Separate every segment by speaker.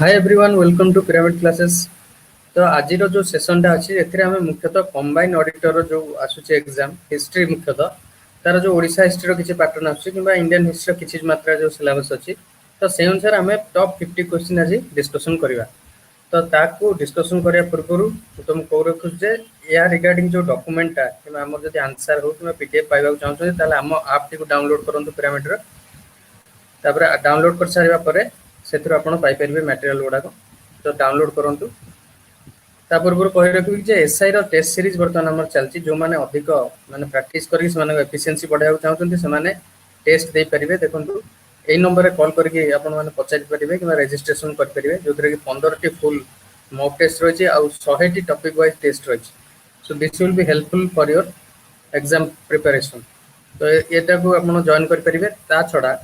Speaker 1: Hi everyone welcome to Pyramid Classes. तो आज जो सेशन टा अच्छी एथिरे हमें मुख्यतः कंबाइन ऑडिटर जो आसुचे एग्जाम हिस्ट्री मुख्यतः तार जो ओडिशा हिस्ट्री किसी पैटर्न आसुचे किंबा इंडियन हिस्ट्री किसी मात्रा जो सिलेबस अच्छी तो से अनुसार आम टॉप 50 क्वेश्चन आज डिस्कशन करवा। तो ताकू डिस्कशन करने पूर्व तुम कौ रखुच जे या रिगार्डिंग जो डॉक्यूमेंटा कि आम जब आंसर हो कि पीडीएफ पाइबा चाहते आम आप टी डाउनलोड करूँ पिरामिड डाउनलोड कर सारा पर से पाइपर मटेरियल गुड़ाक तो डाउनलोड करूँ। ता पूर्व कही रखी जे एसआई टेस्ट सीरीज बर्तमान आम चलती जो मैंने अधिक माने प्रैक्टिस कर एफिशिएंसी बढ़ाया चाहते से टेस्ट दे पारे। देखो यही नंबर कॉल करके पचारि पारे कि रेजिस्ट्रेशन करेंगे जो कि 15 फुल मॉक टेस्ट रही है 100 टॉपिक वाइज टेस्ट रही। So this will be helpful for your exam preparation. तो यहाँ को आप जॉइन करेंगे। ता छड़ा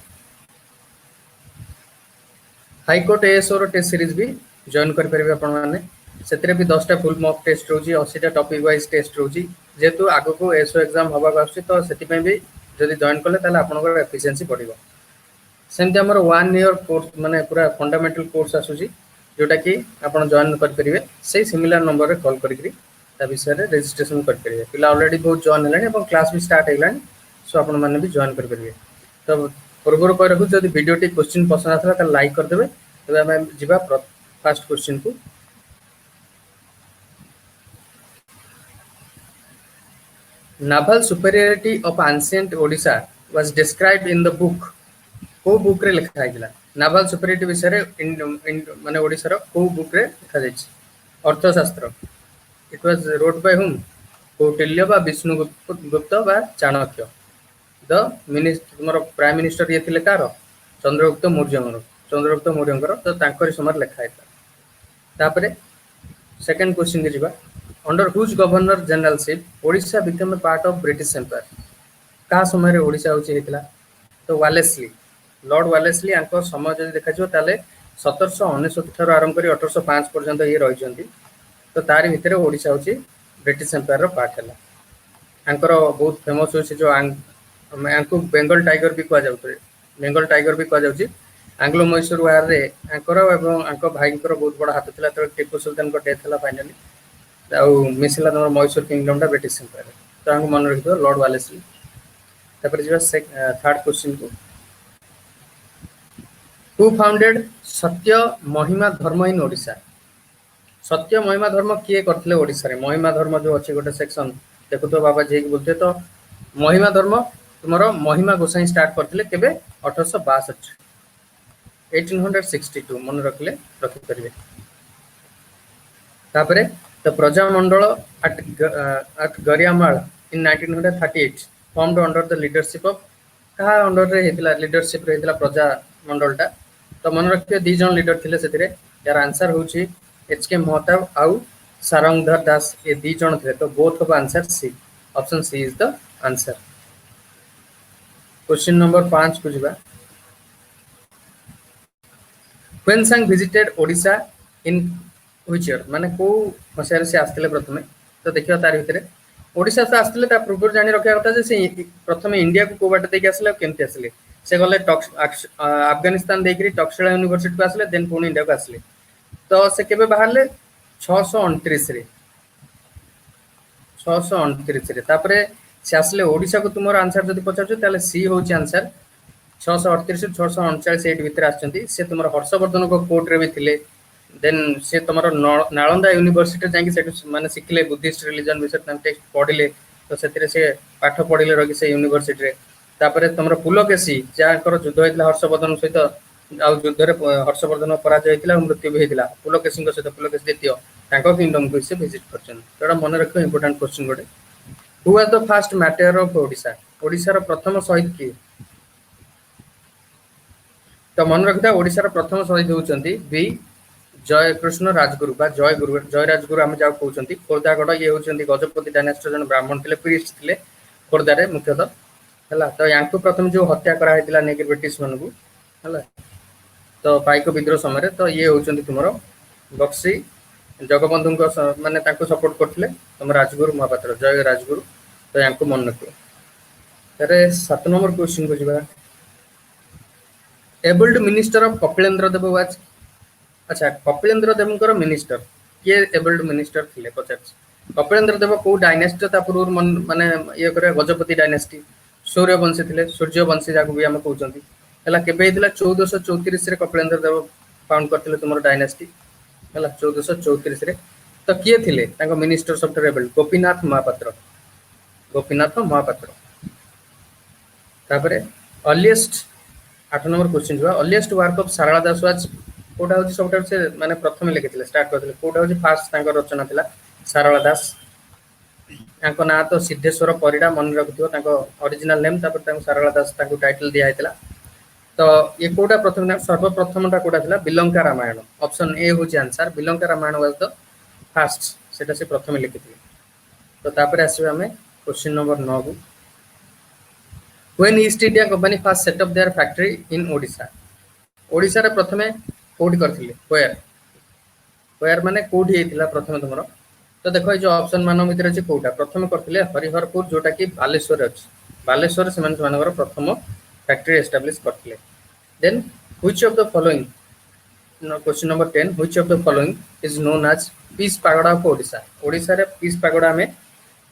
Speaker 1: हाईकोर्ट एएसओ टेस्ट सीरीज भी जॉइन करेंगे आपने से भी 10टा फुल मॉक टेस्ट रोचे 80टा टॉपिक वाइज टेस्ट रोचे जेहेतु आग को एएसओ एग्जाम हवा तो से भी जब जॉइन कले आपंकर एफिशिएंसी बढ़ सेमती आम 1 ईयर कोर्स माने पूरा फंडामेंटल कोर्स आसूसी जोटा कि आप जॉइन करेंगे से सिमिलर नंबर में कॉल करी विषय में रेजिस्ट्रेशन करेंगे। पिला ऑलरेडी बहुत जॉइन है क्लास भी स्टार्ट है सो आप भी जॉइन करेंगे। तो पूर्व कह रखु जब वीडियो टी क्वेश्चन पसंद आता है लाइक करदे। तबे आम जीवा फर्स्ट क्वेश्चन को। Naval superiority of ancient Odisha was described in the book को बुक रे लिखा है। नाभल सुपेरियरिटी विषय माने ओडिसा रो को बुक रे लिखा जाय अर्थशास्त्र। It was road by whom Kautilya बा विष्णुगुप्त बा Chanakya. The minister prime minister ये थिले कार चंद्रगुप्त मौर्य तो तांकर समय लिखा है। तापरे सेकंड क्वेश्चन के जीवा under whose governor generalship Odisha become a part of British Empire का समय रे ओडिशा होता। तो वालेस्ली लॉर्ड वालेस्ली समय जब देखा 1799 आरंभ कर 1805 पर्यंत ये रही। तो तार भितर ओडिशा हूँ ब्रिटिश एम्पायर पार्ट है। बहुत फेमस हो जो बेंगल टाइगर भी कहुए आंग्लो मैसूर वार रे भाई बहुत बड़ा हाथ था टीपू सुल्तान डेथ है फाइनाली मिसला तुम मैसूर किंगडम ब्रिटिश एम्पायर तो मन रखिथ लॉर्ड वालेस्ली। थर्ड क्वेश्चन को हु फाउंडेड सत्य महिमा धर्म इन ओडिशा। सत्य महिमा धर्म किए करते ओडिशा रे महिमा धर्म जो अच्छे गोटे सेक्शन देखु तो बाबा जी बोलते तो महिमा धर्म तुम महिमा गोसाई स्टार्ट करते केबे 1862 1862 मन रखले रखिपारे। तापरे the Prajamandal at Gariamal in 1938 formed under the leadership of कहा अंडर रे हेतिला लीडरशिप रे हेतिला प्रजा मंडलटा। तो मन रखिए 2 जन लीडर थिले सेतिरे यार आंसर होची एचके महताब आउ सारंगधर दास ये 2 जन थे। तो both of answer C option C is the answer. Question number 5 को जीवा Huensang visited Odisha in which year माने को मसिया से आस्ते प्रथमे। तो देखिए तार भितर ओडिशा से आस्ते पूर्व जानी रखा कथा जे से प्रथम इंडिया को को बाट देके आसले केमती आसले से गले अफगानिस्तान देकरी टक्सला यूनिवर्सिटी को आसले देन पुणी इंडिया को आसले। तो से केबे बाहरले 629 रे 629 रे। तापरे से आसले ओडिशा को तुमर आंसर जदि पचारछ ताले सी होची आंसर 638 639 एट भितर आछंती। से तुम हर्षवर्धन को कोर्ट रे भी थिले देन से तुम नालंदा यूनिवर्सिटी जाके से माने शिखले बुद्धिस्ट रिलीजन विषय टेक्स्ट पढ़िले तो से पाठ पढ़िले रही से यूनिवर्सिटी रे। तापरे तुम पुलकेशी जहाँकर युद्ध होता हर्षवर्धन सहित आ युद्ध हर्षवर्धन पराजय होता मृत्यु भी होता पुलकेशी सहित पुलकेशी द्वितीय किंगडम को से विजिट कर मन रख इंपोर्टेंट क्वेश्चन गोटे who was the first matter of Odisha Odisha प्रथम शहीद किए। तो मन रखिता ओडिशा प्रथम शहीद होती बी जय कृष्ण राजगुरु बा जय राजगुरु आम जहाँ कहते खोर्धागढ़ ये होती गजपति डायनेस्टी जन ब्राह्मण थे प्रीस्ट थे खोर्धारे मुख्यतः है। तो या प्रथम जो हत्या कराइला नहीं ब्रिटिश मान को है तो पाइक विद्रोह समय तो ये होती तुम बक्सी जगबंधु माने सपोर्ट करते तुम राजगुरु महापात्र जय राजगुरु। तो या मन रख। 7 नंबर क्वेश्चन को जी able minister of Kapilendra Deva was अच्छा कपिलेन्द्र देवଙ୍କର मिनिस्टर किए एबल्ड मिनिस्टर थिले पचार कपिलेन्द्र देव को डायनेस्टी ता पूर्व माने ये करे गजपति डायनेस्टी सूर्यवंशी थिले सूर्यवंशी जाको भी हम कहउचंती हला केबे हितला 1434 रे कपिलेन्द्र देव फाउंड करथिले तुमर डायनेस्टी हला 1434 रे तो किए थिले तांको मिनिस्टर सब एबल्ड गोपीनाथ महापात्र तापरे अर्लीस्ट 8 नंबर क्वेश्चन जुवा earliest work of Sarala Das was कोटा होची सबटा से माने प्रथम लिखिथिले स्टार्ट करथिले कोटा होची फास्ट तांको रचना थिला सारला दास तांको ना तो सिद्धेश्वर परिडा मन रखथियो तांको ओरिजिनल नेम तापर तांको सारला दास तांको टाइटल दिया हैतिला तो ये कोटा प्रथम ना सर्वप्रथमटा कोटा थिला बिलंका रामायण ऑप्शन ए होची answer Bilanka Ramayana was the first सेटा से प्रथम लिखिथिले तो तापर आसीबे हमें क्वेश्चन नंबर 9 को When East India Company first set up their factory in Odisha Odisha रे प्रथमे कोडी करथिले वेयर माने कोडी हेतिला प्रथमे तुमरो तो देखो ए जो ऑप्शन मानो मित्र अछि कोटा प्रथमे करथिले हरिहरपुर जोटा कि बालेश्वर अछि बालेश्वर से मानकर प्रथम फैक्ट्री एस्टैब्लिश करथिले then which of the following question number 10 which of the following is known as peace pagoda of Odisha Odisha रे पीस पागोडा में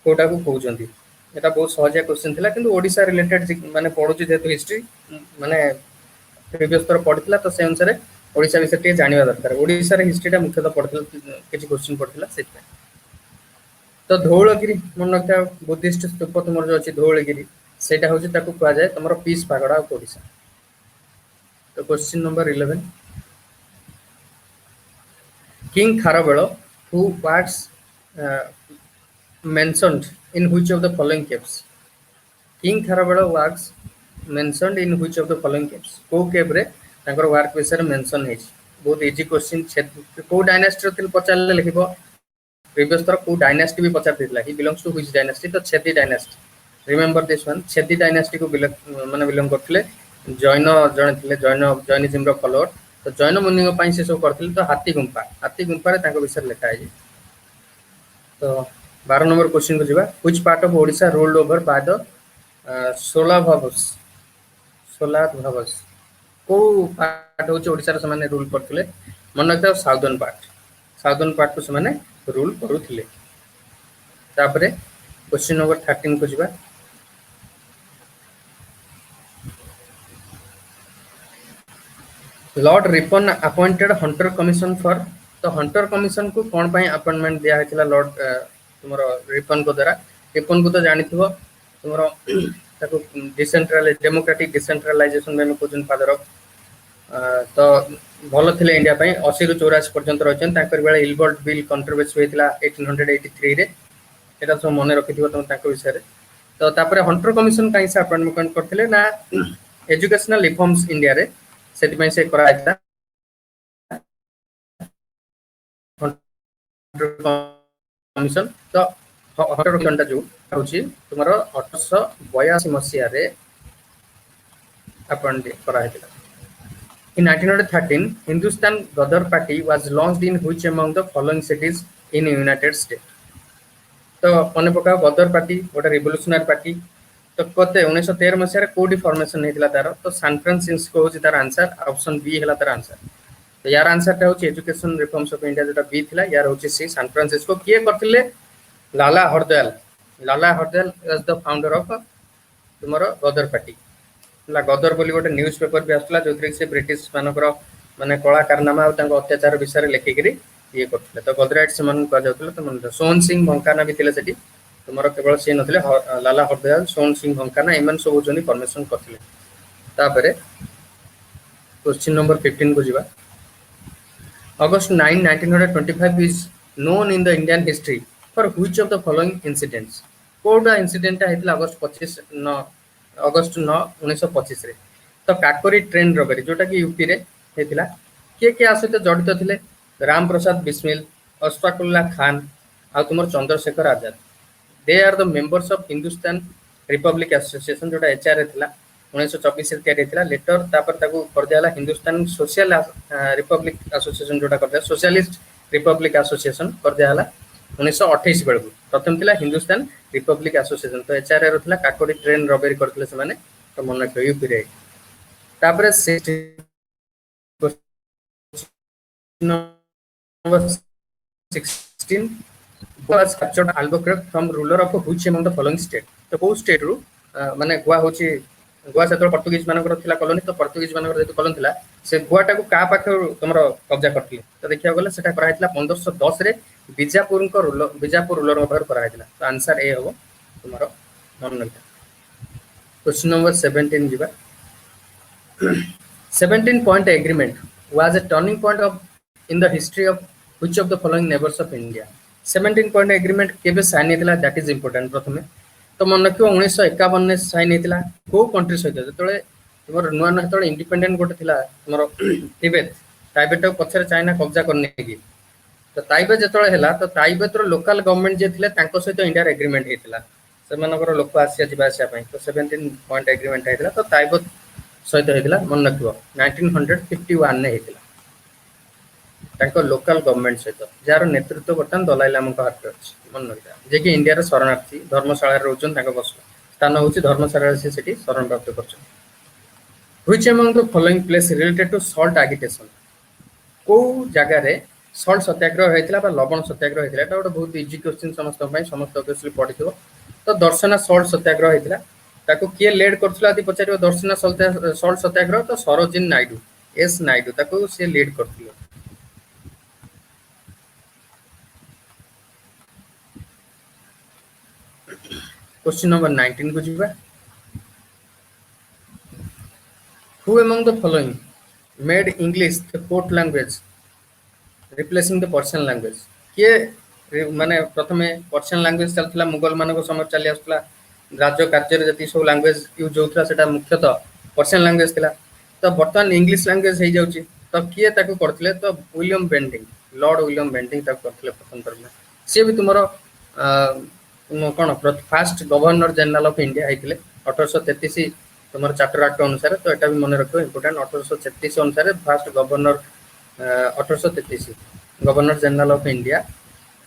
Speaker 1: कोटा को कहउचंती एटा बहुत सहज क्वेश्चन थिला किंतु ओडिशा रिलेटेड माने पढुची जेतु हिस्ट्री माने प्रीवियस तर पढितला तो से अनुसार ओडिशा विषय टे जानिबा दरकार ओडिशा रे हिस्ट्रीटा मुख्यतः पढितला किछि क्वेश्चन पढितला सेट तो धौलगिरी मन रखता बुद्धिस्ट स्तूप तुमर जो अछि धौलगिरी सेटा होछि ताकू कहा जाय तमरो पीस पागोडा ऑफ ओडिशा तो question number 11 king Kharavela who was mentioned in which of the following caves King Kharavela was mentioned in which of the following caves को केव रे तांकर वर्क विषय मेंशन है बहुत इजी क्वेश्चन को डायनेस्टी तिल पचारले लिखिबो प्रीवियस तर को डायनेस्टी भी पचार दितला he belongs to which dynasty तो Chedi dynasty remember this one Chedi dynasty को माने बिलोंग करथिले जैन जण थिले जैनिज्म रो फॉलोअर तो जैन मुनि पई से सब करथिले तो हाथी गुंपा रे तांको विषय लिखा है तो 12 नंबर क्वेश्चन को जीवा which part of Odisha ruled over by the सोलाभावस को पार्ट होची ओडिशा रे माने रूल करथिले मन रखता साउदर्न पार्ट को माने रूल करूथिले तापरे क्वेश्चन नंबर 13 को जीवा Lord Ripon appointed Hunter commission for तो हंटर कमिशन को कोन पई अपॉइंटमेंट दिया हैतिला लॉर्ड तुमरो रिपन को द्वारा रिपन को तो जानिथिबो तुमरो ताको डिसेंट्रलाइज डेमोक्रेटिक डिसेंट्रलाइजेशन में कोजन फादर ऑफ तो भलो थिले इंडिया पई 80 रु 84 पर्यंत रहचन ताकर बेला इलबर्ट बिल कंट्रोवर्सी होइतिला 1883 रे एटा तो मने रखिथिबो तुम ताको विषय रे तो तापरे हंटर कमिशन काई से अपॉइंटमेंट करथिले ना एजुकेशनल रिफॉर्म्स इंडिया रे सेति पई से करा आइता कमिशन तो हंटर कमिशन जो होची तुमरो 1882 मसिया रे अपॉइंट करा हैतिला In 1913, Hindustan Ghadar Party was launched in which among the following cities in United States? तो मने पका गदर पार्टी गोटे रिवोल्यूशनरी पार्टी तो कते 1913 मसिया रे कोडी फॉर्मेशन हेतिला तार तो सैन फ्रांसिस्को होची तार आंसर ऑप्शन बी हेला तार आंसर तो यार आंसर ता होची एजुकेशन रिफॉर्म्स ऑफ इंडिया जेटा बी थिला यार होची सी सैन फ्रांसिस्को किए करथिले Lala Hardayal was the founder of तुमरो गदर पार्टी ला गदर बोली गोटे न्यूज पेपर भी आसला जोथरे से ब्रिटिश मानकर माने कला कारनामा आ तांको अत्याचार विषय लेखि करी ये करथिले तो गदराइट से मन कह जाउतले तो मन सोहन सिंह भंकाना भी थिले सेठी तुमरो केवल से नथिले लाला हरदयाल सोहन सिंह भंकाना इमन सब जोनी फॉर्मेशन करथिले तापरे क्वेश्चन नंबर 15 को जीवा August 9 1925 is known in the Indian history for which of the following incidents कोडा इंसिडेंट हेतिला अगस्त 9 1925 रे तो काकोरी ट्रेन रबरी जोटा कि यूपी रे हेतिला के आसते जड़ित थिले राम प्रसाद बिस्मिल अशफाकुल्ला खान आ तुमर Chandrashekhar Azad they are the members of Hindustan Republic Association जोटा एचआर थिला 1924 रे तैयार हेतिला लेटर तापर ताको कर दियाला हिंदुस्तान सोशल रिपब्लिक एसोसिएशन जोटा कर दिया सोशलिस्ट रिपब्लिक एसोसिएशन कर दियाला 1928 बेलू प्रथम थिला हिंदुस्तान रिपब्लिक एसोसिएशन तो एचआर रो थिला काकोडी ट्रेन रबेरी करथिले से माने तो मन रखियो यूपी रे तापरे number 16 was captured Albuquerque from ruler of which among the following state? तो को स्टेट रु माने गोवा होची गोवा सेतो पोर्तुगीज मानकर थिला कॉलोनी तो पोर्तुगीज मानकर जेतु कॉलोनी थिला से गोवाटा को का पाखे तमरो कब्जा करथि तो देखिया गले सेटा करा हितला 1510 रे बीजापुर रूलर ओवर करा हितला तो आंसर ए हो तमरो मन नइता क्वेश्चन नंबर 17 जिबा 17 point agreement was a turning point of in the history of which of the following neighbors of India 17 point agreement केबे साइन हेतला दैट इज इंपोर्टेंट प्रथमे तो मन रखियो 1951 ने साइन हेतला को कंट्री सहित जतले तमर नुआ न हतले इंडिपेंडेंट गोटे थिला तमर ताइबेट पछरे चाइना कब्जा करने की तो ताइबे जतले हेला तो ताइबेत रो लोकल गवर्नमेंट जे थिले तांको सहित इंडिया एग्रीमेंट हेतला से मनकर लोक आसिया जिबा आसिया पई तो 17 पॉइंट एग्रीमेंट हेतला तो ताइबेत सहित हेतला मन रखियो 1951 ने हेतला तांको लोकल गवर्नमेंट सहित जार नेतृत्व बर्तन दलाई लामा को हाथ अछि मन रखिया जे कि इंडिया रे शरणार्थी धर्मशाला रे रहउछन तांको बस स्थान होछि धर्मशाला से सेठी शरण प्राप्त करछन which among the following place related to salt agitation को जगह रे सॉल्ट सत्याग्रह हेतला बा लवण सत्याग्रह हेतला एटा गोटे बहुत इजी क्वेश्चन समस्त पई समस्त ऑब्वियसली पढिथिबो तो दर्शना सॉल्ट सत्याग्रह हेतला ताको के लीड करथला आदि पचारियो दर्शना सॉल्ट सत्याग्रह तो सरोजिनी नायडू एस नायडू ताको से लीड करथले क्वेश्चन नंबर 19 को जीवा Who among the following made English the court language replacing the Persian language किए माने प्रथमे पर्शियन लैंग्वेज चलथिला मुगल मानको समय चली आसला राज्य कार्य रे जति सब लैंग्वेज यूज होथला सेटा मुख्यतः पर्शियन लैंग्वेज थिला तो वर्तमान इंग्लिश लैंग्वेज हे जाउची तो किए ताको करथिले तो William Bentinck Lord William Bentinck ताको करथिले प्रथम तरमे से भी तुमरो कोन first governor general of India हेतिले 1833 तुमर चार्टर एक्ट अनुसार तो एटा भी मन रखो इंपोर्टेंट 1833 अनुसार first governor 1833 governor general of India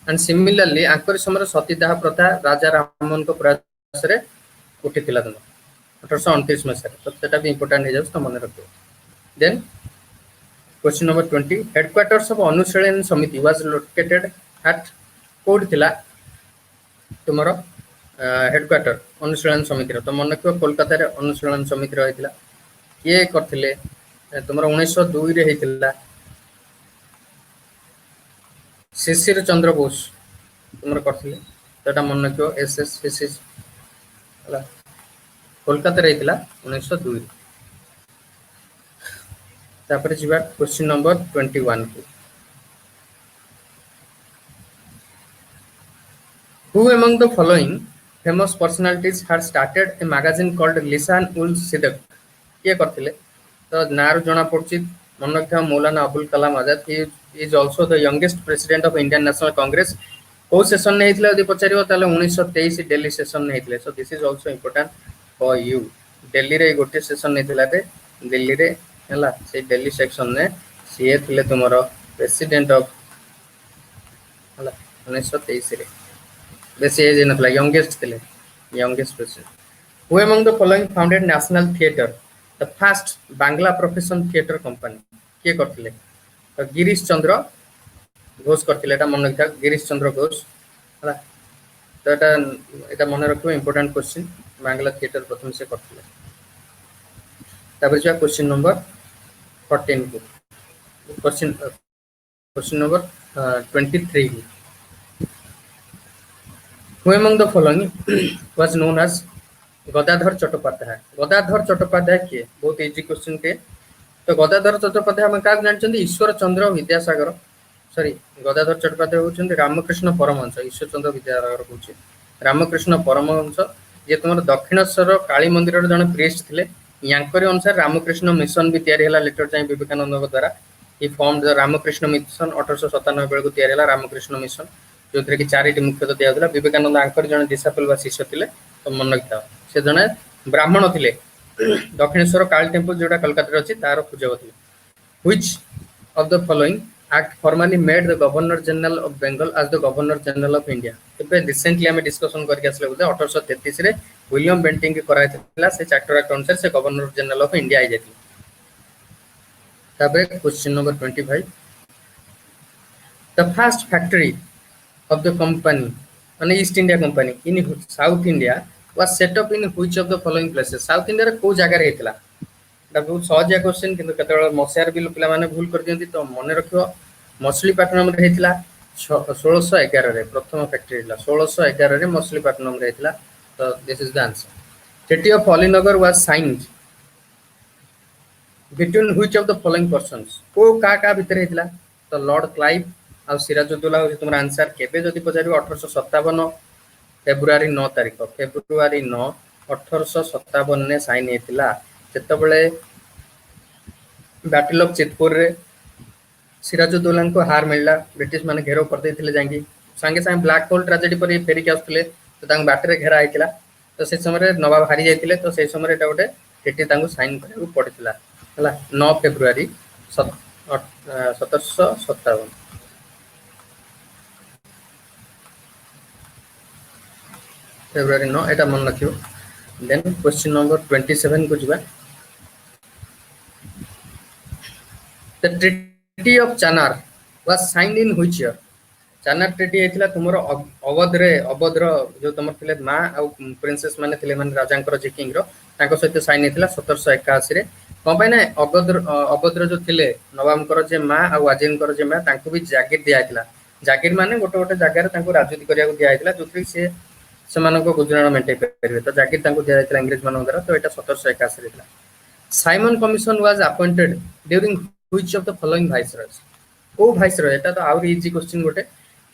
Speaker 1: and similarly Anchor समय सतीदाह प्रथा राजा राममोहन को प्रयास रे उठिथिला तुम 1829 में सर तो सेटा भी इंपोर्टेंट हे जाउस तो मन रखो then question number 20 headquarters of Anushilan Samiti was located at code थिला तुमरो हेडक्वार्टर अनुशीलन समिति रो तो मन रखो कोलकाता रे अनुशीलन समिति रहितला के करथिले तुमरो 1902 रे हेतिला शिशिर चंद्र बोस तुमरो करथिले तोटा मन रखो एसएस शिशिर हला कोलकाता रे हेतिला 1902 तापर जिबा क्वेश्चन नंबर 21 को Who among the following famous personalities had started a magazine called Lisan ul Sidq ये करथिले तो नार जणा पड़छि मन रखा Maulana Abul Kalam Azad he is also the youngest president of Indian National Congress को सेशन ने हेतले यदि पचारियो ताले 1923 दिल्ली सेशन ने हेतले so this is also important for you Delhi रे गोटे सेशन ने थिला दे दिल्ली रे हला से दिल्ली सेक्शन ने सीए थिले तुमरो प्रेसिडेंट ऑफ हला 1923 रे बेसी एज नथला यंगेस्ट थिले youngest president Who among the following founded National Theatre, the first Bangla profession theatre company? के करथिले तो गिरीश चंद्र घोष करथिले एटा मन रखा गिरीश चंद्र घोष हला तो एटा मन रखो इंपोर्टेंट क्वेश्चन बांग्ला थिएटर प्रथम से करथिले तापर जो क्वेश्चन नंबर 14 को क्वेश्चन नंबर 23 को Who among the following was known as Gadadhar Chattopadhyay किए बहुत इजी क्वेश्चन के तो गदाधर चट्टोपाध्याय हम का जानछन ईश्वर चंद्र विद्यासागर सॉरी गदाधर चट्टोपाध्याय होछन रामकृष्ण परमहंस ईश्वर चंद्र विद्यासागर होछि रामकृष्ण परमहंस जे तुमर दक्षिणेश्वर काली मंदिर रे जने प्रीस्ट थिले यांकर अनुसार रामकृष्ण मिशन भी तयारी हला लेटर चाहि विवेकानंद द्वारा he formed the Ramakrishna Mission 1897 बेल को तयारी हला रामकृष्ण मिशन जोथरे कि चारिटी मुख्यतः दिया हला विवेकानंद आंकर जने डिसापल वा शिष्य थिले तो मन रखता से जने ब्राह्मण थिले दक्षिणेश्वर काली टेंपल जोटा कलकत्ता रे अछि तार पूजक थिले which of the following act formally made the governor general of Bengal as the governor general of India एबे रिसेंटली हम डिस्कशन करके आसले बोले 1833 रे विलियम बेंटिंग के करायथिला से चार्टर एक्ट अनुसार से गवर्नर जनरल ऑफ इंडिया आइ जाथि तबे question number 25 The first factory of the company, an East India Company in South India was set up in which of the following places? South India रे को जगह रे हेतला? एटा बहुत सहज क्वेश्चन किंतु केतळ मसियार भी पिला माने भूल कर दियंती तो मने रखियो मछलीपट्टनम रे हेतला 1611 रे प्रथम फैक्ट्री हेतला 1611 रे मछलीपट्टनम रे हेतला तो this is the answer. Treaty of Polynagar was signed between which of the following persons? को का भितर हेतला तो लॉर्ड क्लाइव आ सिराजुद्दौला हो तुम आंसर. केबे जदि पचारिबो 1857 फेब्रुआरी 9 तारिख फेब्रुआरी 9 1857 ने साइन हेतला जेतबेले बैटल ऑफ चितपुर रे सिराजुद्दौला को हार मिलला ब्रिटिश माने घेराव कर देथिले जांगी संगे संगे ब्लैक होल ट्रेजेडी पर फेरी के आसथिले तो तांग बाटरे घेरा आइतिला तो से समय नवाब हारी जाइतिले तो से समय एटा गोटे ट्रिटी तांगु साइन करबो पड़ितिला हला 9 फेब्रुआरी 1757 फेब्रुआरी 9 एटा मन रखियो. देन क्वेश्चन नंबर 27 को जिबा. The Treaty of Channar was signed in which year? Chunar treaty हेतिला तुमरो अवध जो तुमर थिले मा आ प्रिंसेस माने थिले माने राजांकर जे किंग रो तांको सहित साइन हेतिला 1781 रे कोन पय ना अवध जो थिले नवाबकर जे मा आ वाजिनकर जे मा तांको भी जागीर दिया हेतिला. जागीर माने गोटे गोटे जगह रे तांको राजनीति करिया को दिया हेतिला जोथि से सेमानको गुजराण मेंटेन करबे तो जागीर तांको दिया हेतिला अंग्रेज मानन द्वारा तो एटा 1781 रे थिला. Simon commission was appointed during which of the following viceroys? को वाइसरॉय एटा तो आउर इजी क्वेश्चन गोटे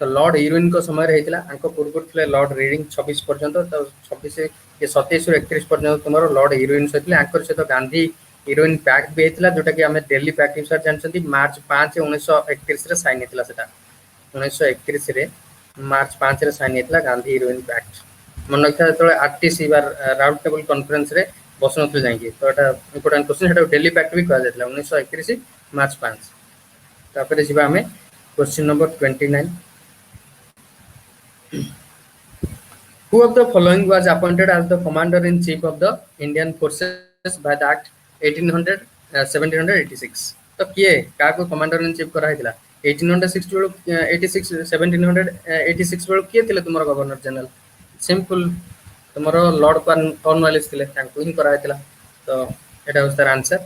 Speaker 1: तो लॉर्ड इरविन को समय हेतिला आंको पूर्व थिले लॉर्ड रीडिंग 26 पर्यंत तो 26 ये 27 रु 31 पर्यंत तुमरो लॉर्ड इरविन सहितले आंकर से तो गांधी इरविन पैक्ट भी हेतिला जोटा कि हमें दिल्ली पैक्ट हिसाब जानछंती मार्च 5 1931 रे साइन हेतिला सेटा 1931 रे मार्च 5 रे साइन हेतिला गांधी इरविन पैक्ट मन रखा तो आरटीसी बार राउंड टेबल कॉन्फ्रेंस रे बसनथले जांगी तो एटा इंपोर्टेंट क्वेश्चन हेटा दिल्ली पैक्ट भी कहा जायतिला 1931 मार्च 5. तापर जिबा हमें question number 29. Who of the following was appointed as the commander-in-chief of the Indian forces by the Act 1786? तो किए का को कमांडर-इन-चीफ करा हेतिला 1886 बेलु 86 1786 बेलु किए थिले तुमरो गवर्नर जनरल? सिंपल तुमरो लॉर्ड कॉर्नवालिस थिले तांको इन करा हेतिला तो एटा was the answer.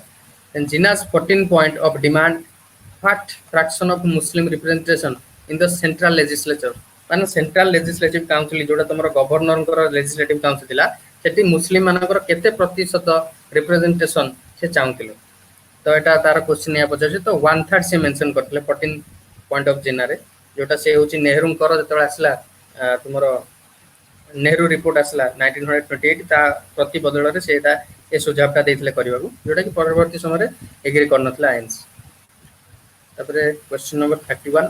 Speaker 1: Then Jinnah's 14 point of demand what fraction of Muslim representation in the central legislature? माने सेंट्रल लेजिस्लेटिव काउंसिल जोटा तुमरो गवर्नर को लेजिस्लेटिव काउंसिल दिला सेठी मुस्लिम मानकर केते प्रतिशत रिप्रेजेंटेशन से चाहूतिले तो एटा तार क्वेश्चन या पछे तो 1/3 से मेंशन करथले 14 पॉइंट ऑफ जिना रे जोटा से होची नेहरू कर जतले आसला तुमरो नेहरू रिपोर्ट आसला 1928 ता प्रति बदल रे सेटा ए सुझावटा देथिले करबाकू जोटा कि परवर्ती समय रे एग्री करनथला आइन्स. तापरे question number 31.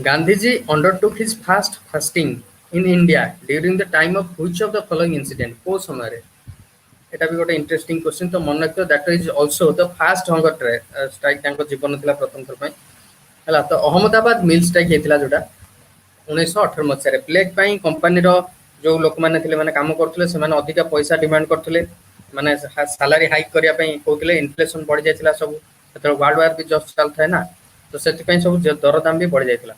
Speaker 1: Gandhiji undertook his first fasting in India during the time of which of the following incident? को समय रे एटा भी गोटे इंटरेस्टिंग क्वेश्चन तो मन रखियो that is also the first hunger strike तांको जीवन थिला प्रथम थर पय हला तो अहमदाबाद मिल स्ट्राइक हेतिला जोटा 1918 मसिया रे प्लेग पई कंपनी रो जो लोक माने थिले माने काम करथले से माने अधिक पैसा डिमांड करथले माने सैलरी हाइक करिया पई कोथिले इन्फ्लेशन बढ़ जायतिला सब तो वर्ल्ड वार भी जस्ट चल थाए ना तो सेति पई सब दर दाम भी बढ़ जायतिला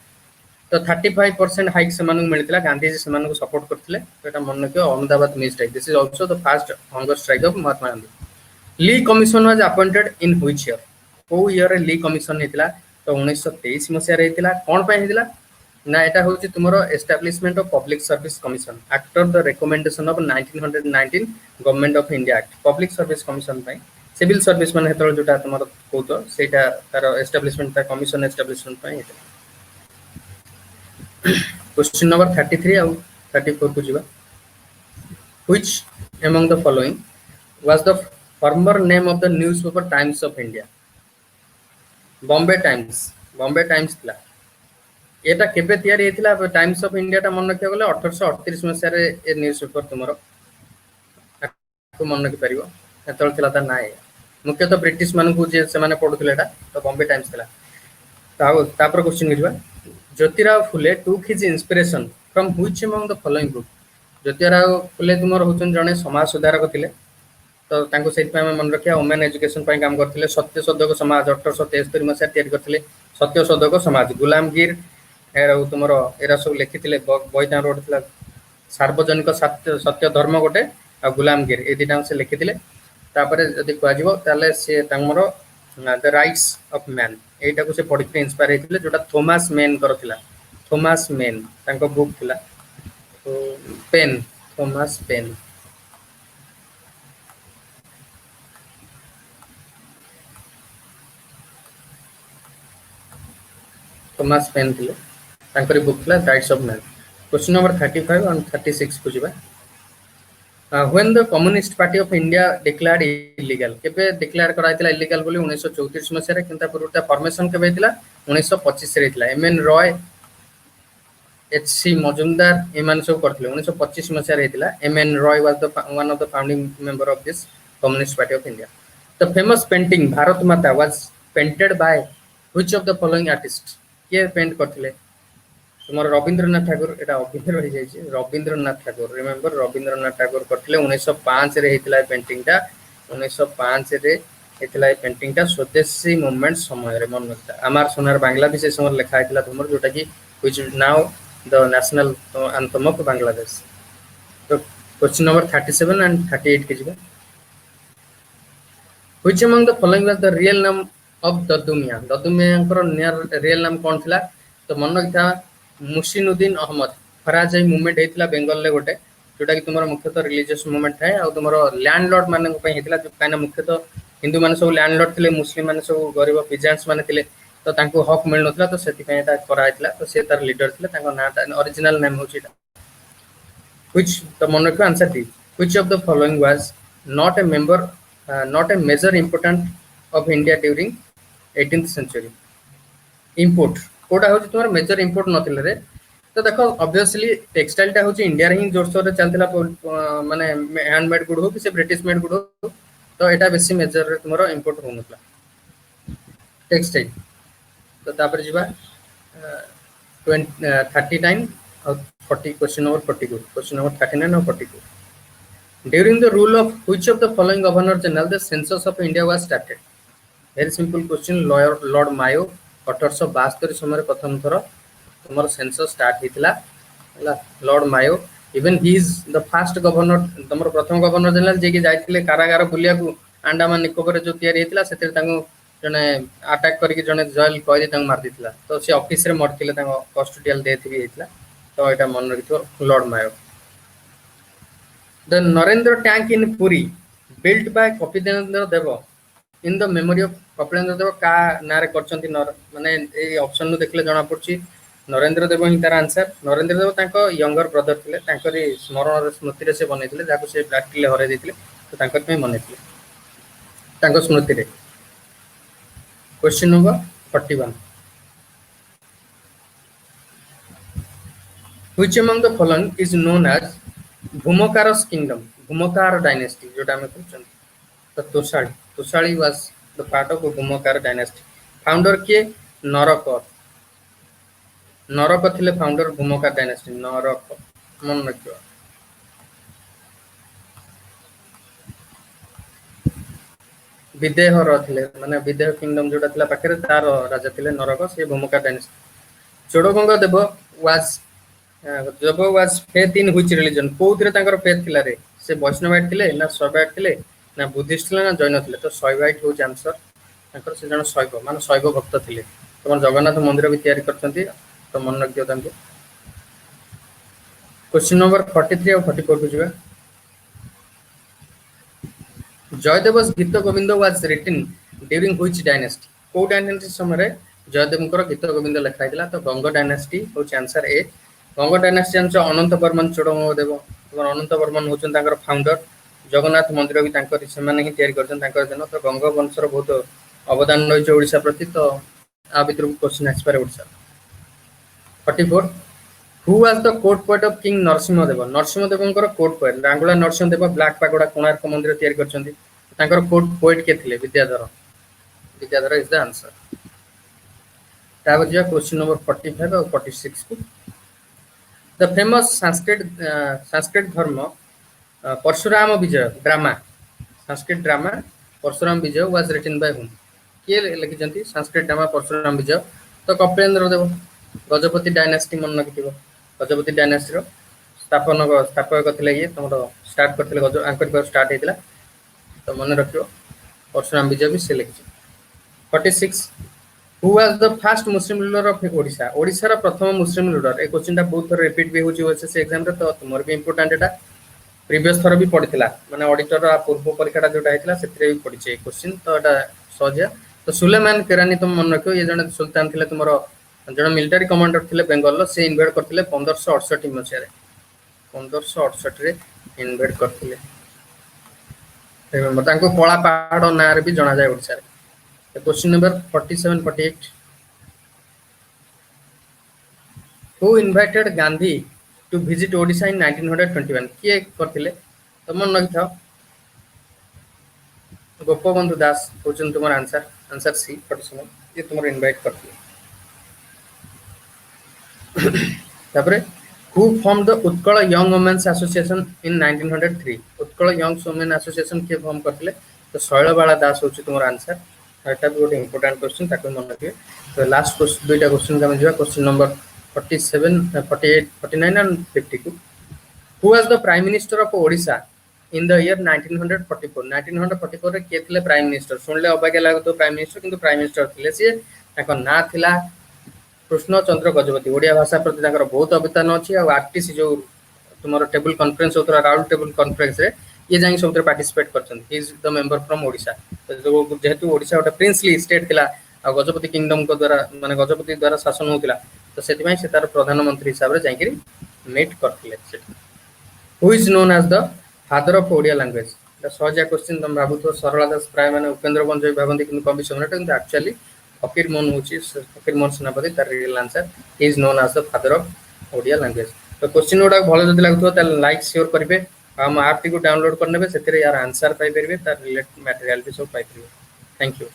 Speaker 1: तो 35% हाइक से मानू मिलतिला गांधी जी से मानू सपोर्ट करथिले तो एटा मन रखियो Ahmedabad mill strike this is also the first hunger strike of Mahatma Gandhi. Lee commission was appointed in which year? को ईयर ली कमिशन हेतिला तो 1923 मसिया रे हेतिला कोन पय हेतिला ना एटा होची तुमरो establishment of public service commission after the recommendation of 1919 government of India act public service commission पय सिविल सर्विस माने हेतल जोटा तुमरो कोतो सेटा तार एस्टैब्लिशमेंट ता कमिशन एस्टैब्लिशमेंट पय हेतिला. Question number 33 and 34 को जिबा. Which among the following was the former name of the newspaper Times of India? Bombay Times थिला एटा केबे तयारी हेतिला टाइम्स ऑफ इंडिया ता मन रखिया गले 1838 मसिया रे ए न्यूज़पेपर तुमरो को मन रखि परिबो एतल थिला ता नाय मुख्य तो ब्रिटिश मानु को जे से माने पढुथिले एटा तो बॉम्बे टाइम्स थिला. तापर क्वेश्चन करिबा. Jyotirao Phule took his inspiration from which among the following group? Jyotirao Phule तुमर होचन जने समाज सुधारक थिले तो तांको से मन रखिया वुमेन एजुकेशन काम करते सत्य शोधक समाज 1873 मसीहा तैयारी करते सत्य शोधक समाज गुलामगिर तुम एरा सब लिखी बही रोड था सार्वजनिक सत्य धर्म गोटे आ गुलामगिर ए दुटा से लिखी जदि कह सी द राइट्स ऑफ मैन एटा को से पढ़ी इंस्पायर होते जोटा थॉमस मेन करथिला थॉमस मेन तांको बुक थिला तो Paine Thomas Paine Thomas Paine थिले तांकरी बुक थिला rights of man question number 35 and 36 को जिबा when the communist party of india declared illegal केबे डिक्लेयर कराइतिला इलीगल बोली 1934 मसिया रे किंता पूर्वता फॉर्मेशन केबे हितला 1925 रे हितला एमएन रॉय एचसी मजुमदार एमान सब करथिले 1925 मसिया रे हितला MN Roy was the one of the founding member of this Communist Party of India the famous painting Bharat Mata was painted by which of the following artist के पेंट करथिले तुम रवींद्रनाथ ठाकुर एटा अभिनय रही जाइए रवींद्रनाथ ठाकुर रिमेम्बर रवींद्रनाथ ठाकुर करथिले 1905 रे हेतिला पेंटिंग टा 1905 रे हेतिला पेंटिंग टा स्वदेशी मूवमेंट समय रे मन रखता आमार सोनार बांग्लादेश समय लिखा हेतिला तुमर जोटा कि which is now the national anthem of Bangladesh तो क्वेश्चन नंबर 37 एंड 38 के जिबा which among the following was the real name of Dudumiya कर रियल नाम कौन थिला तो मन रखता मुशीनुद्दीन अहमद फराजाई मूवमेंट होता बेंगल में गोटे जोटा कि तुम मुख्यतः रिलीजियस मूवमेंट थाए और तुम लैंडलॉर्ड मान कहीं मुख्यतः हिंदू मान सब लैंडलॉर्ड थे मुस्लिम मान सब गरीब पिजेंट्स मान थे तो हक मिल ना तो से तो सी तार लीडर थे ना ओरिजिनल नेम हूँ व्हिच तो मन रखियो answer D which of the following was not a member not a major important of India during 18th century import कोटा हो तुम मेजर इंपोर्ट नथिले रे तो देखो ऑब्वियसली टेक्सटाइल टा हो इंडिया रे ही जोरसोर रे चलतिला माने हैंडमेड गुड हो कि से ब्रिटिश मेड गुड हो तो एटा बेसी मेजर रे तुमरो इंपोर्ट हो नथला टेक्सटाइल तो तापर जिबा 39 और 40 क्वेश्चन नंबर 42 क्वेश्चन नंबर 39 और 42 during the rule of which of the following governor general the census of India was started very simple question lord Mayo 1872 समय प्रथम थर तुम सेंसस स्टार्ट होता lord Mayo even he is the first governor तुम प्रथम governor general जे जाइए कारागार बुलिया अंडमान निकोबर जो या जड़े आटाक करके जड़े जेल कैदी मार देता तो सी ऑफिस रे मरते कस्टोडियल डेथ भी होता तो यहाँ मन रखिथ lord Mayo the Narendra tank in Puri built by Kapilendra Dev in the memory of Kapilendra Dev का नारे करछंती माने ए ऑप्शन नु देखले जाना पड़छि नरेंद्र देव ही तार आंसर नरेंद्र देव तांको यंगर ब्रदर थिले तांकरी स्मरण स्मृति रे से बनैथिले जाको से ब्लैकले हरै दैथिले तो तांकर पे मनैथिले तांको स्मृति रे question number 41 which among the following is known as Bhaumakaras kingdom Bhaumakara dynasty जोटा हम कहछन तो Tosali was the part of Bhaumakara dynasty founder के नरक नरक थिले फाउंडर भूमकार डायनेस्टी नरक मन रखियो विदेह थिले माने विदेह किंगडम जोटा थिला पाखरे तार राजा थिले नरक से Bhaumakara dynasty Chodaganga Dev was faith in which religion कोउथरे तांकर फेथ थिला रे से वैष्णवाइट थिले ना शैवाइट थिले ना बुद्धिस्ट थिले ना जैन थिले तो शैवाइट हो आंसर तांकर से जण शैव माने शैव भक्त थिले तुम जगन्नाथ मंदिर भी तैयारी करछंती तो मन रखियो तांको क्वेश्चन नंबर 43 और 44 को जिबा Jayadeva's Gita Govinda was written during which dynasty को डायनेस्टी समय जयदेवकर गीत गोविंद लिखा हैला तो गंग डायनेस्टी हो answer A Ganga dynasty answer Ananta Varman Chodaganga Dev Ananta Varman होचन तांकर फाउंडर जगन्नाथ मंदिर भी तांकर से माने ही तैयारी करछन तांकर दिन तो गंग वंशर बहुत अवदान रही ओडिशा प्रति तो आ भीतर question expire Odisha 44 who was the court poet of king नरसिंहदेवंकर कोर्ट पोएट रांगुला नरसिंहदेव ब्लैक पागोड़ा कोणार्क मंदिर तैयारी करछन्ती तांकर कोर्ट पोएट के थिले विद्याधर इज द आंसर तापर जे क्वेश्चन नंबर 45 और 46 को द फेमस संस्कृत धर्म Parashurama Vijaya drama Sanskrit drama Parashurama Vijaya was written by whom किए लिखिଛନ୍ତି संस्कृत ड्रामा परशुराम विजय तो कपिलेन्द्र देव गजपति डायनास्टी मन रखिथिबो गजपति डायनास्टी रो स्थापक थिले ये तमरो स्टार्ट करथिले गज आंकर पर स्टार्ट हेतिला तो मन रखियो परशुराम विजय भी से लिखिछि 46 who was the first Muslim ruler of Odisha Odisha रा प्रथम मुस्लिम रूलर ए क्वेश्चन टा बहुत थोर रिपीट भी होची ओएसएस एग्जाम रे तो तुमर भी इंपोर्टेंट एटा प्रीवियस थर भी पढ़िथिला माने ऑडिटर पूर्व परीक्षा जोटा हेतिला सेतरे भी पढ़िछे क्वेश्चन तो एटा सहज तो सुलेमान केरानी तुम मन रखियो ये जने सुल्तान थिले तुमरो जने मिलिटरी कमांडर थिले बेंगल लो से इन्वेड करथिले 1568 मसिया रे 1568 रे इन्वेड करथिले रिमेंबर तांको कला पहाड़ ना रे भी जणा जाय ओडिसा रे question number 47 48 who invited Gandhi to visit Odisha in 1921 किए करथिले तो मन रखि थाओ गोपबंधु दास होचन तुमर आंसर सी 47 ये तुमर इनवाइट करथिले तापरे who form the Utkal young women's association in 1903 Utkal young women association के फॉर्म करथिले तो शैलबाला दास होची तुमर आंसर एटा भी गोटे इंपोर्टेंट क्वेश्चन ताको मन रखिए तो लास्ट क्वेश्चन दुईटा क्वेश्चन का जिवा question number 47 48 49 and 52 who was the prime minister of Odisha in the year 1944 1944 रे के थिले प्राइम मिनिस्टर सुनले अबागे लागो तो प्राइम मिनिस्टर किंतु प्राइम मिनिस्टर थिले से ताको ना थिला कृष्ण चंद्र गजपति ओडिया भाषा प्रति ताकर बहुत अभिमान अछि आ आरटीसी जो तुमरो टेबल कॉन्फ्रेंस होतरा राउंड टेबल कॉन्फ्रेंस रे ये जाई सबरे पार्टिसिपेट करछन he is the member from Odisha तो जेहेतु ओडिशा ओटा प्रिंसली स्टेट थिला आ गजपति किंगडम को द्वारा माने गजपति द्वारा शासन होतिला तो सेति में से तार प्रधानमंत्री हिसाब रे जाई मीट करथिले से who is known as the father of Odia language the सहजा क्वेश्चन तुम भाबु तो सरला दास प्राय माने उपेंद्र बंजय भाबंती किंतु कवि सम्राट किंतु एक्चुअली फकीर मोहन होची फकीर मोहन सेनापति तार real answer he is known as the father of Odia language तो क्वेश्चन ओडा भलो जदि लागथो त लाइक शेयर करबे हम ऐप टी को डाउनलोड करनेबे सेतिरे यार आंसर पाई परबे तार रिलेटेड मटेरियल भी सब पाई परबे थैंक यू।